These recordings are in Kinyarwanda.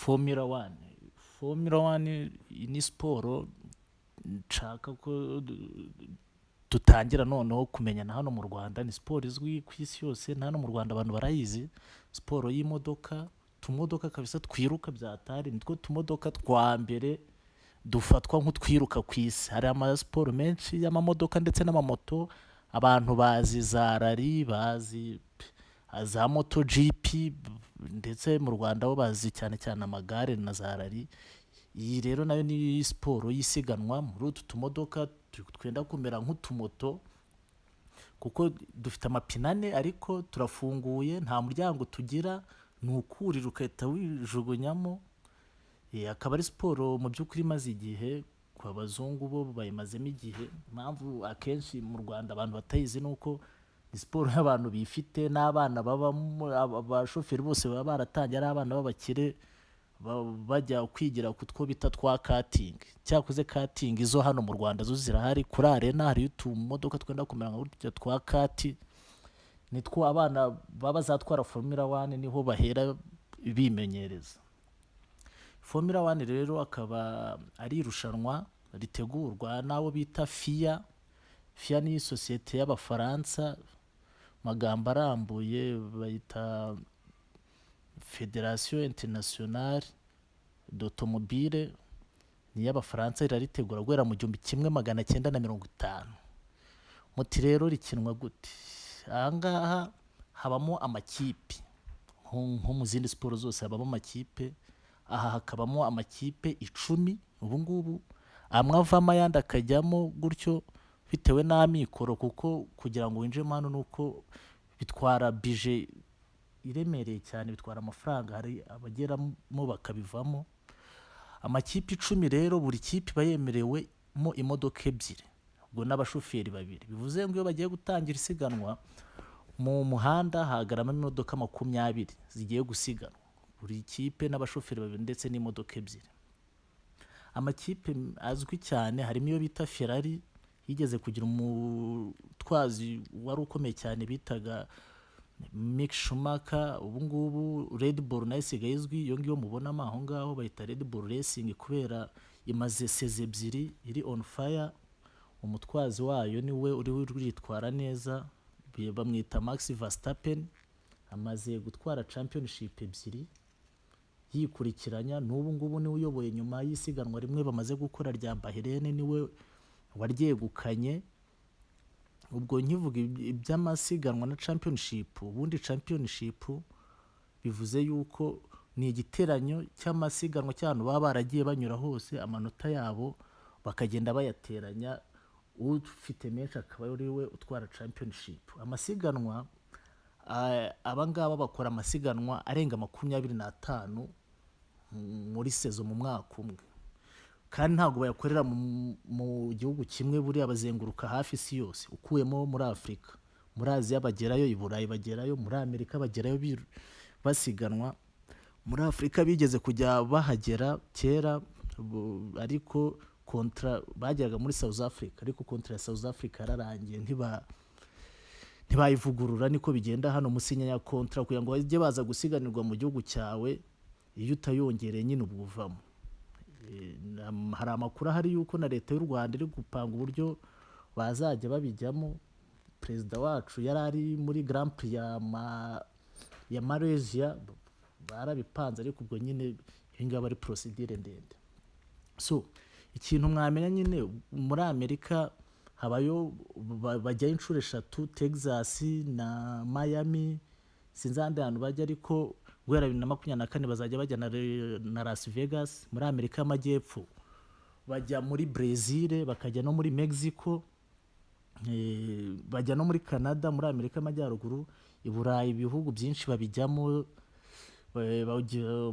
Formula 1 ni siporo nshaka ko dutangira noneho kumenyana hano mu Rwanda. Ni siporo izwi ku isi yose, na hano mu Rwanda abantu barayizi. Siporo y'imodoka, tumodoka kabisa twiruka byatari, nitwo tumodoka twa mbere dufatwa nk'utwiruka ku isi. Hari amasiporo menshi y'amamodoka ndetse n'amamoto, abantu bazi za rari, bazi za moto GP, ndetse mu Rwanda bo bazi cyane cyane amagare na za rari. Iyi rero nayo ni siporo y'isiganwa muri utu tumodoka twenda kumera nk'utumoto, kuko dufite amapine ane ariko turafunguye, nta muryango tugira, ni ukurira ugahita wijugunyamo. Akaba ari siporo mu by'ukuri imaze igihe, ku bazungu bo bayimazemo igihe. Impamvu akenshi mu Rwanda abantu batayizi ni uko ni siporo y'abantu bifite, n'abana babamo, abashoferi bose baba baratangiye ari abana b'abakire, bajya kwigira ku two bita twa katingi. Cyakoze katingi izo hano mu Rwanda zo zirahari, kuri arena hari utumodoka twenda kumera nka gutya twa kati, nitwo abana baba bazatwara Formula 1 niho bahera bimenyereza. Formula 1 rero akaba ari irushanwa ritegurwa n'abo bita FIA. FIA ni sosiyete y'Abafaransa, magambo arambuye bayita Federation Internationale d'Automobile, ni y'Abafaransa, iraritegura guhera mu 1950. Muti rero rikinwa gute? Ahangaha habamo amakipe nko mu zindi siporo zose habamo amakipe. Aha hakabamo amakipe 10 ubu ngubu, amwe avamo ayandi akajyamo gutyo bitewe n'amikoro, kuko kugira ngo winjemo hano nuko bitwara bije iremereye cyane, bitwara amafaranga, hari abageramo bakabivamo. Amakipe 10 rero, buri kipe iba yemerewemo imodoka 2, ubwo n'abashoferi 2. Bivuze ngo iyo bagiye gutangira isiganwa mu muhanda hagaramo imodoka 20 zigiye gusiganwa, buri kipe n'abashoferi 2 ndetse n'imodoka 2. Amakipe azwi cyane harimo iyo bita Ferrari, yigeze kugira umutwazi wari ukomeye cyane bitaga Mick Schumacher. Ubu ngubu Red Bull nayo isigaye izwi, iyo ngiyo mubonamo aho ngaho bayita Red Bull Racing, kubera imaze seze 2 iri on fire. Umutwazi wayo niwe uri witwara neza, bamwita Max Verstappen, amaze gutwara championship 2 yikurikiranya. N'ubu ngubu niwe uyoboye, nyuma y'isiganwa rimwe bamaze gukora rya Bahrain niwe waryegukanye. Ubwo nkivuga iby'amasiganwa na championship, ubundi championship bivuze yuko ni igiteranyo cy'amasiganwa cy'abantu baba baragiye banyura hose, amanota yabo bakagenda bayateranya, ufite menshi akaba ari we utwara championship. Amasiganwa abangaba bakora amasiganwa arenga 25 muri sezo mu mwaka umwe, kandi ntabwo bayakorera mu gihugu kimwe, buriya bazenguruka hafi isi yose, ukuyemo muri Afurika. Muri Aziya bagerayo, i Burayi bagerayo, muri Amerika bagerayo basiganwa. Muri Afurika bigeze kujya bahagera kera, ariko kontra bageraga muri South Africa, ariko kontra ya South Africa yararangiye, ntibayivugurura. Niko bigenda hano, musinya ya kontra kugira ngo bajye baza gusiganirwa mu gihugu cyawe, iyo utayongereye nyine ubuvamo. Hari amakuru ahari yuko na leta y'u Rwanda iri gupanga uburyo bazajya babijyamo. Perezida wacu yari ari muri Grand Prix ya Malaysia, barabipanze, ariko ubwo nyine ingaba ari procedure ndende. So ikintu mwamenya nyine, muri Amerika habayo bajya inshuro 3, Texas na Miami, sinzande ahantu bajya, ariko guhera 2024 bazajya bajya na Las Vegas. Muri Amerika y'Amajyepfo bajya muri Brazil, bakajya no muri Mexico, bajya no muri Canada. Muri Amerika y'Amajyaruguru, i Burayi ibihugu byinshi babijyamo,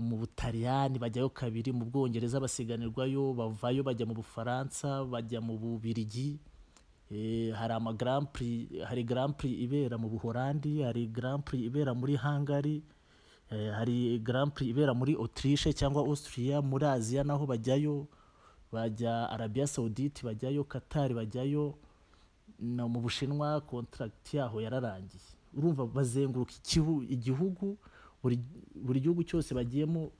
mu Butaliyani bajyayo 2, mu Bwongereza basiganirwayo, bavayo bajya mu Bufaransa, bajya mu Bubiligi. Hari Grand Prix ibera mu Buholandi, hari Grand Prix ibera muri Hungary, hari Grand Prix ibera muri Autriche cyangwa Austria. Muri Aziya naho bajyayo, bajya Arabia Saudite bajyayo, Qatar bajyayo, no mu Bushinwa contract yaho yararangiye. Urumva bazenguruka igihugu, buri gihugu cyose bagiyemo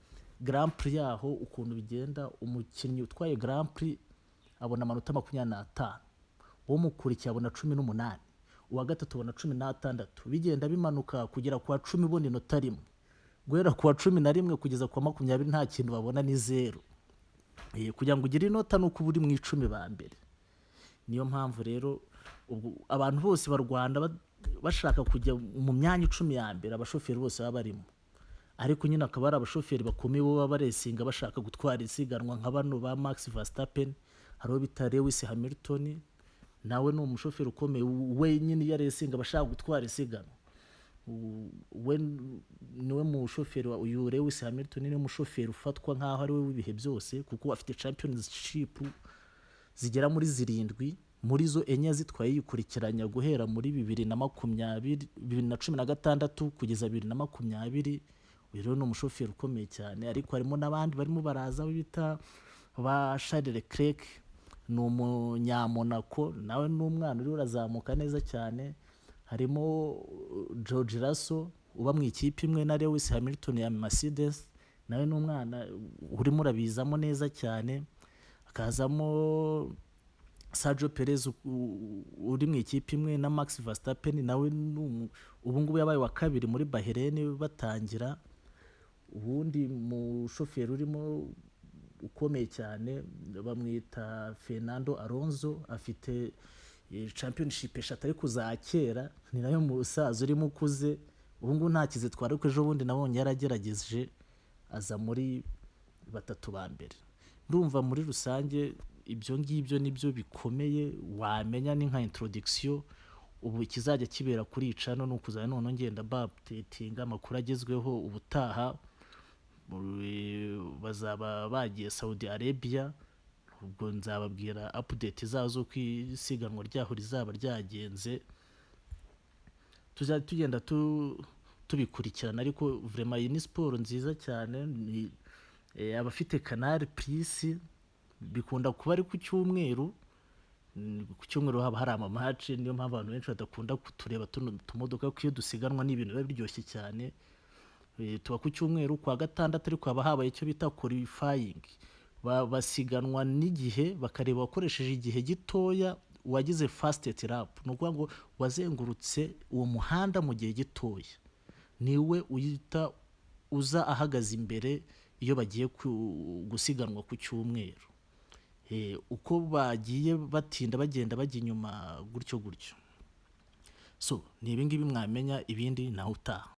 Grand Prix yaho ukuntu bigenda, umukinnyi utwaye Grand Prix abona amanota 25, uwo mukurikiye abona 18, uwa gatatu abona 16, bigenda bimanuka kugera ku wa 10 ubona inota rimwe, guhera ku wa 11 kugeza ku wa 20 nta kintu babona, ni zero. Kugira ngo ugire inota nuko uri mu 10 ba mbere. Niyo mpamvu rero abantu bose barwanda bashaka kujya mu myanya 10 ya mbere, abashoferi bose baba barimo, ariko nyine akaba ari abashoferi bakomeye bo baba baresinga bashaka gutwara isiganwa nka bano ba Max Verstappen, hariho bita Lewis Hamilton, nawe ni umushoferi ukomeye we nyine yaresinga bashaka gutwara isiganwa. We niwe mushoferi wa uyu Lewis Hamilton, ni umushoferi ufatwa nkaho ari we w'ibihe byose, kuko afite championship zigera muri 7, muri zo enye zitwaye yikurikiranya guhera muri 2016 kugeza 2020. Uyu rero ni umushoferi ukomeye cyane, ariko harimo n'abandi barimo baraza bita ba Charles Leclerc, ni umunyamonako, nawe n'umwana uri urazamuka neza cyane. Harimo George Russell uba mu ikipe imwe na Lewis Hamilton ya Mercedes, nawe n'umwana urimo urabizamo neza cyane. Hakazamo Sergio Perez uri mu ikipe imwe na Max Verstappen, nawe ubu ngubu yabaye wa kabiri muri Bahrain batangira. Ubundi mushoferi urimo ukomeye cyane bamwita Fernando Alonso, afite championship 3 ariko za kera, ni nayo musaza urimo ukuze, ubu ngubu nta kizitwara, ariko ejo bundi nabonye yaragerageje aza muri 3 ba mbere. Ndumva muri rusange ibyo ngibyo nibyo bikomeye wamenya, ni nka introduction. Ubu ikizajya kibera kuri icano no kuzana none ngenda updatinga amakuru agezweho. Ubutaha bazaba bagiye Saudi Arabia, ubwo nzababwira update zazo kwisiganwa ryaho rizaba ryagenze, tuzajya tugenda tubikurikirana. Ariko vraiment iyi ni sport nziza cyane. Abafite Canal Plus bikunda kuba ari ku cyumweru, haba hari amamatch, niyo mpamvu abantu benshi badakunda kutureba tumodoka, kuko iyo dusiganwa ni ibintu biba biryoshye cyane. Tuba ku cyumweru, kwa gatandatu ariko haba habaye icyo bita qualifying, basiganwa n'igihe bakareba wakoresheje igihe gitoya wagize fastest lap, no kuvuga ngo wazengurutse uwo muhanda mu gihe gitoya, niwe uyita uza ahagaze imbere iyo bagiye gusiganwa ku cyumweru. Uko bagiye batinda bagenda bajya inyuma gutyo. So ni ibingibi mwamenya, ibindi naho utaha.